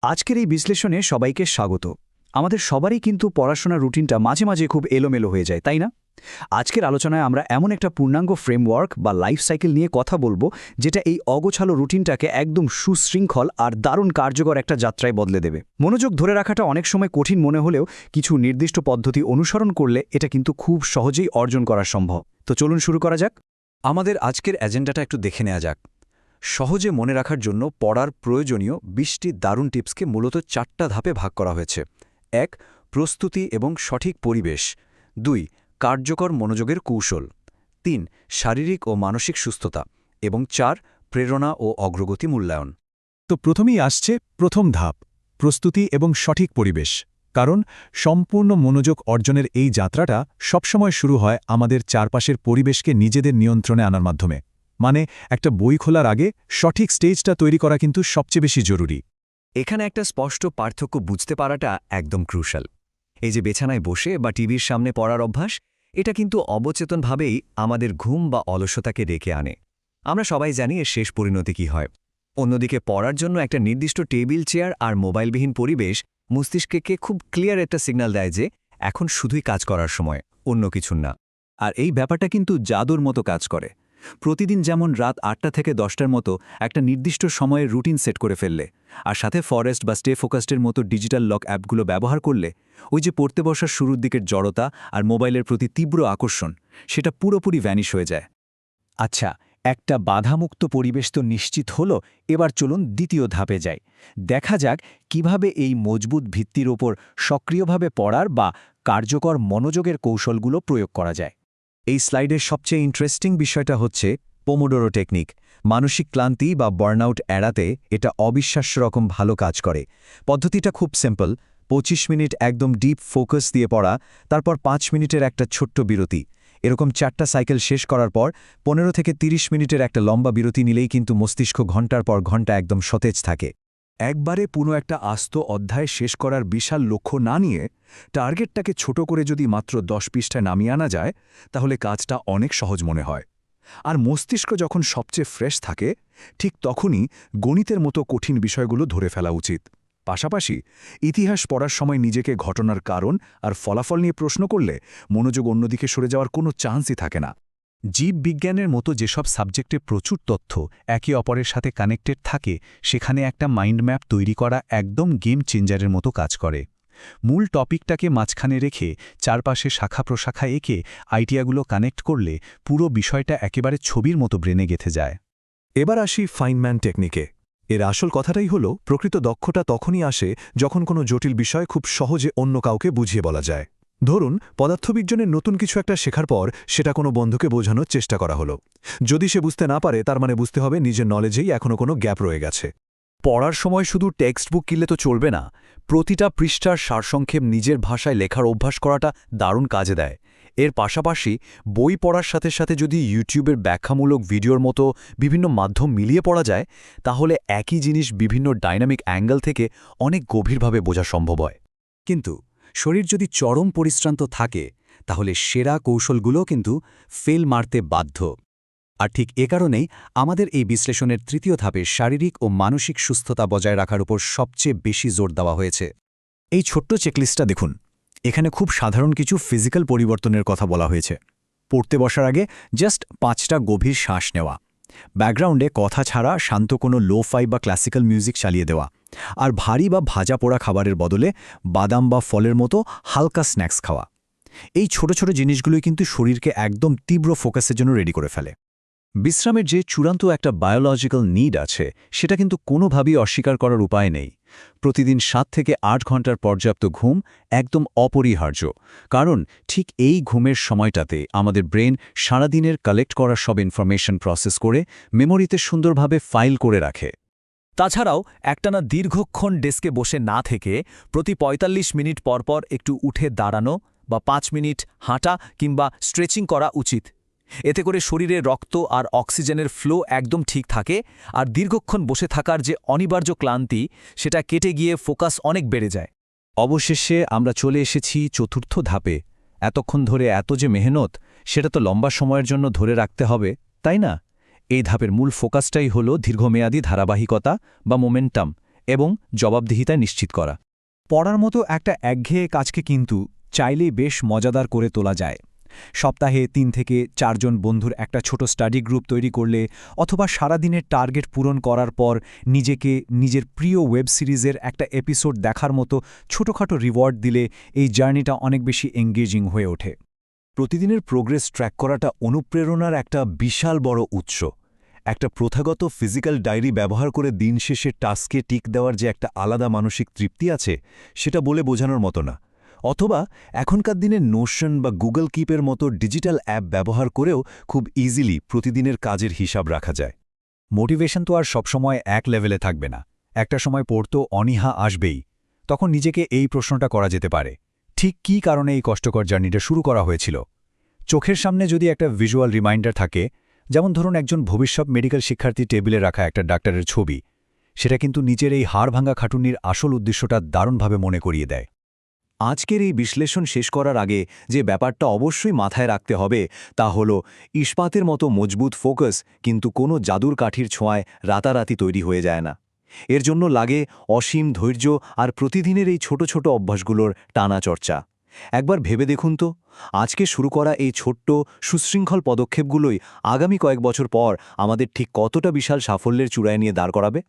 আজকের এই বিশ্লেষণে সবাইকে স্বাগত। আমাদের সবারই কিন্তু পড়াশোনার রুটিনটা মাঝে মাঝে খুব এলোমেলো হয়ে যায়, তাই না? আজকের আলোচনায় আমরা এমন একটা পূর্ণাঙ্গ ফ্রেমওয়ার্ক বা লাইফ সাইকেল নিয়ে কথা বলবো, যেটা এই অগোছালো রুটিনটাকে একদম সুশৃঙ্খল আর দারুণ কার্যকর একটা যাত্রায় বদলে দেবে। মনোযোগ ধরে রাখাটা অনেক সময় কঠিন মনে হলেও কিছু নির্দিষ্ট পদ্ধতি অনুসরণ করলে এটা কিন্তু খুব সহজেই অর্জন করা সম্ভব। তো চলুন শুরু করা যাক। আমাদের আজকের এজেন্ডাটা একটু দেখে নেওয়া যাক। সহজে মনে রাখার জন্য পড়ার প্রয়োজনীয় ২০টি দারুণ টিপসকে মূলত ৪টা ধাপে ভাগ করা হয়েছে। ১. প্রস্তুতি এবং সঠিক পরিবেশ। ২. কার্যকর মনোযোগের কৌশল। ৩. শারীরিক ও মানসিক সুস্থতা। এবং ৪. প্রেরণা ও অগ্রগতি মূল্যায়ন। তো প্রথমেই আসছে প্রথম ধাপ, প্রস্তুতি এবং সঠিক পরিবেশ। কারণ সম্পূর্ণ মনোযোগ অর্জনের এই যাত্রাটা সবসময় শুরু হয় আমাদের চারপাশের পরিবেশকে নিজেদের নিয়ন্ত্রণে আনার মাধ্যমে। মানে একটা বই খোলার আগে সঠিক স্টেজটা তৈরি করা কিন্তু সবচেয়ে বেশি জরুরি। এখানে একটা স্পষ্ট পার্থক্য বুঝতে পারাটা একদম ক্রুশাল। এই যে বিছানায় বসে বা টিভির সামনে পড়ার অভ্যাস, এটা কিন্তু অবচেতনভাবেই আমাদের ঘুম বা অলসতাকে ডেকে আনে। আমরা সবাই জানি এর শেষ পরিণতি কী হয়। অন্যদিকে পড়ার জন্য একটা নির্দিষ্ট টেবিল চেয়ার আর মোবাইলবিহীন পরিবেশ মস্তিষ্ককে খুব ক্লিয়ার একটা সিগন্যাল দেয় যে এখন শুধুই কাজ করার সময়, অন্য কিছু না। আর এই ব্যাপারটা কিন্তু জাদুর মতো কাজ করে। প্রতিদিন যেমন রাত ৮টা থেকে ১০টার মতো একটা নির্দিষ্ট সময়ের রুটিন সেট করে ফেললে, আর সাথে ফরেস্ট বা স্টে ফোকাস্টের মতো ডিজিটাল লক অ্যাপগুলো ব্যবহার করলে, ওই যে পড়তে বসার শুরুর দিকের জড়তা আর মোবাইলের প্রতি তীব্র আকর্ষণ, সেটা পুরোপুরি ভ্যানিশ হয়ে যায়। আচ্ছা, একটা বাধামুক্ত পরিবেশ তো নিশ্চিত হলো। এবার চলুন দ্বিতীয় ধাপে যাই। দেখা যাক কিভাবে এই মজবুত ভিত্তির ওপর সক্রিয়ভাবে পড়ার বা কার্যকর মনোযোগের কৌশলগুলো প্রয়োগ করা যায়। এই স্লাইডের সবচেয়ে ইন্টারেস্টিং বিষয়টা হচ্ছে পোমোডোরো টেকনিক। মানসিক ক্লান্তি বা বার্নআউট এড়াতে এটা অবিশ্বাস্য রকম ভালো কাজ করে। পদ্ধতিটা খুব সিম্পল। ২৫ মিনিট একদম ডিপ ফোকাস দিয়ে পড়া, তারপর ৫ মিনিটের একটা ছোট্ট বিরতি। এরকম ৪টা সাইকেল শেষ করার পর ১৫ থেকে ৩০ মিনিটের একটা লম্বা বিরতি নিলেই কিন্তু মস্তিষ্ক ঘন্টার পর ঘন্টা একদম সতেজ থাকে। একবারে পুরো একটা আস্ত অধ্যায় শেষ করার বিশাল লক্ষ্য না নিয়ে টার্গেটটাকে ছোট করে যদি মাত্র ১০ পৃষ্ঠায় নামিয়ে আনা যায়, তাহলে কাজটা অনেক সহজ মনে হয়। আর মস্তিষ্ক যখন সবচেয়ে ফ্রেশ থাকে, ঠিক তখনই গণিতের মতো কঠিন বিষয়গুলো ধরে ফেলা উচিত। পাশাপাশি ইতিহাস পড়ার সময় নিজেকে ঘটনার কারণ আর ফলাফল নিয়ে প্রশ্ন করলে মনোযোগ অন্যদিকে সরে যাওয়ার কোনো চান্সই থাকে না। জীববিজ্ঞানের মতো যেসব সাবজেক্টে প্রচুর তথ্য একে অপরের সাথে কানেক্টেড থাকে, সেখানে একটা মাইন্ড ম্যাপ তৈরি করা একদম গেম চেঞ্জারের মতো কাজ করে। মূল টপিকটাকে মাঝখানে রেখে চারপাশে শাখা প্রশাখা এঁকে আইডিয়াগুলো কানেক্ট করলে পুরো বিষয়টা একেবারে ছবির মতো ব্রেনে গেঁথে যায়। এবার আসি ফাইনম্যান টেকনিকে। এর আসল কথাটাই হলো, প্রকৃত দক্ষতা তখনই আসে যখন কোনো জটিল বিষয় খুব সহজে অন্য কাউকে বুঝিয়ে বলা যায়। ধরুন, পদার্থবিজ্ঞানের নতুন কিছু একটা শেখার পর সেটা কোনো বন্ধুকে বোঝানোর চেষ্টা করা হলো। যদি সে বুঝতে না পারে, তার মানে বুঝতে হবে নিজের নলেজেই এখনও কোনো গ্যাপ রয়ে গেছে। পড়ার সময় শুধু টেক্সট বুক কিনলে তো চলবে না। প্রতিটা পৃষ্ঠার সারসংক্ষেপ নিজের ভাষায় লেখার অভ্যাস করাটা দারুণ কাজে দেয়। এর পাশাপাশি বই পড়ার সাথে সাথে যদি ইউটিউবের ব্যাখ্যামূলক ভিডিওর মতো বিভিন্ন মাধ্যম মিলিয়ে পড়া যায়, তাহলে একই জিনিস বিভিন্ন ডাইনামিক অ্যাঙ্গেল থেকে অনেক গভীরভাবে বোঝা সম্ভব হয়। কিন্তু শরীর যদি চরম পরিশ্রান্ত থাকে, তাহলে সেরা কৌশলগুলো কিন্তু ফেল মারতে বাধ্য। আর ঠিক এ কারণেই আমাদের এই বিশ্লেষণের তৃতীয় ধাপে শারীরিক ও মানসিক সুস্থতা বজায় রাখার উপর সবচেয়ে বেশি জোর দেওয়া হয়েছে। এই ছোট্ট চেকলিস্টটা দেখুন। এখানে খুব সাধারণ কিছু ফিজিক্যাল পরিবর্তনের কথা বলা হয়েছে। পড়তে বসার আগে জাস্ট 5টা গভীর শ্বাস নেওয়া, ব্যাকগ্রাউন্ডে কথা ছাড়া শান্ত কোনো লো-ফাই বা ক্লাসিক্যাল মিউজিক চালিয়ে দেওয়া, আর ভারী বা ভাজা পোড়া খাবারের বদলে বাদাম বা ফলের মতো হালকা স্ন্যাক্স খাওয়া। এই ছোট ছোট জিনিসগুলোই কিন্তু শরীরকে একদম তীব্র ফোকাসের জন্য রেডি করে ফেলে। বিশ্রামের যে চূড়ান্ত একটা বায়োলজিক্যাল নিড আছে, সেটা কিন্তু কোনোভাবেই অস্বীকার করার উপায় নেই। প্রতিদিন 7 থেকে 8 ঘন্টার পর্যাপ্ত ঘুম একদম অপরিহার্য। কারণ ঠিক এই ঘুমের সময়টাতে আমাদের ব্রেন সারাদিনের কালেক্ট করা সব ইনফরমেশন প্রসেস করে মেমোরিতে সুন্দরভাবে ফাইল করে রাখে। তাছাড়াও একটানা দীর্ঘক্ষণ ডেস্কে বসে না থেকে প্রতি ৪৫ মিনিট পরপর একটু উঠে দাঁড়ানো বা ৫ মিনিট হাঁটা কিংবা স্ট্রেচিং করা উচিত। এতে করে শরীরে রক্ত আর অক্সিজেনের ফ্লো একদম ঠিক থাকে, আর দীর্ঘক্ষণ বসে থাকার যে অনিবার্য ক্লান্তি, সেটা কেটে গিয়ে ফোকাস অনেক বেড়ে যায়। অবশেষে আমরা চলে এসেছি চতুর্থ ধাপে। এতক্ষণ ধরে এত যে মেহনত, সেটা তো লম্বা সময়ের জন্য ধরে রাখতে হবে, তাই না? এই ধাপের মূল ফোকাসটাই হলো দীর্ঘমেয়াদী ধারাবাহিকতা বা মোমেন্টাম। এবং জবাবদিহিতা নিশ্চিত করা। পড়ার মতো একটা একঘেয়ে কাজকে কিন্তু চাইলেই বেশ মজাদার করে তোলা যায়। সপ্তাহে ৩ থেকে ৪ জন বন্ধুর একটা ছোট স্টাডি গ্রুপ তৈরি করলে অথবা সারাদিনের টার্গেট পূরণ করার পর নিজেকে নিজের প্রিয় ওয়েব সিরিজের একটা এপিসোড দেখার মতো ছোটখাটো রিওয়ার্ড দিলে এই জার্নিটা অনেক বেশি এঙ্গেজিং হয়ে ওঠে। প্রতিদিনের প্রোগ্রেস ট্র্যাক করাটা অনুপ্রেরণার একটা বিশাল বড় উৎস। একটা প্রথাগত ফিজিক্যাল ডায়েরি ব্যবহার করে দিন শেষে টাস্কে টিক দেওয়ার যে একটা আলাদা মানসিক তৃপ্তি আছে, সেটা বলে বোঝানোর মতো না। অথবা এখনকার দিনে নোশন বা গুগল কিপের মতো ডিজিটাল অ্যাপ ব্যবহার করেও খুব ইজিলি প্রতিদিনের কাজের হিসাব রাখা যায়। মোটিভেশন তো আর সবসময় এক লেভেলে থাকবে না, একটা সময় পড়তো অনীহা আসবেই। তখন নিজেকে এই প্রশ্নটা করা যেতে পারে, ঠিক কী কারণে এই কষ্টকর জার্নিটা শুরু করা হয়েছিল। চোখের সামনে যদি একটা ভিজুয়াল রিমাইন্ডার থাকে, যেমন ধরুন একজন ভবিষ্যৎ মেডিকেল শিক্ষার্থী টেবিলে রাখা একটা ডাক্তারের ছবি, সেটা কিন্তু নিজের এই হাড়ভাঙা খাটুনির আসল উদ্দেশ্যটা দারুণভাবে মনে করিয়ে দেয়। আজকের এই বিশ্লেষণ শেষ করার আগে যে ব্যাপারটা অবশ্যই মাথায় রাখতে হবে তা হল ইস্পাতের মতো মজবুত ফোকাস কিন্তু কোনো জাদুর কাঠির ছোঁয়ায় রাতারাতি তৈরি হয়ে যায় না। এর জন্য লাগে অসীম ধৈর্য আর প্রতিদিনের এই ছোট ছোট অভ্যাসগুলোর টানা চর্চা। একবার ভেবে দেখুন তো, আজকে শুরু করা এই ছোট্ট সুশৃঙ্খল পদক্ষেপগুলোই আগামী কয়েক বছর পর আমাদের ঠিক কতটা বিশাল সাফল্যের চূড়ায় নিয়ে দাঁড় করাবে।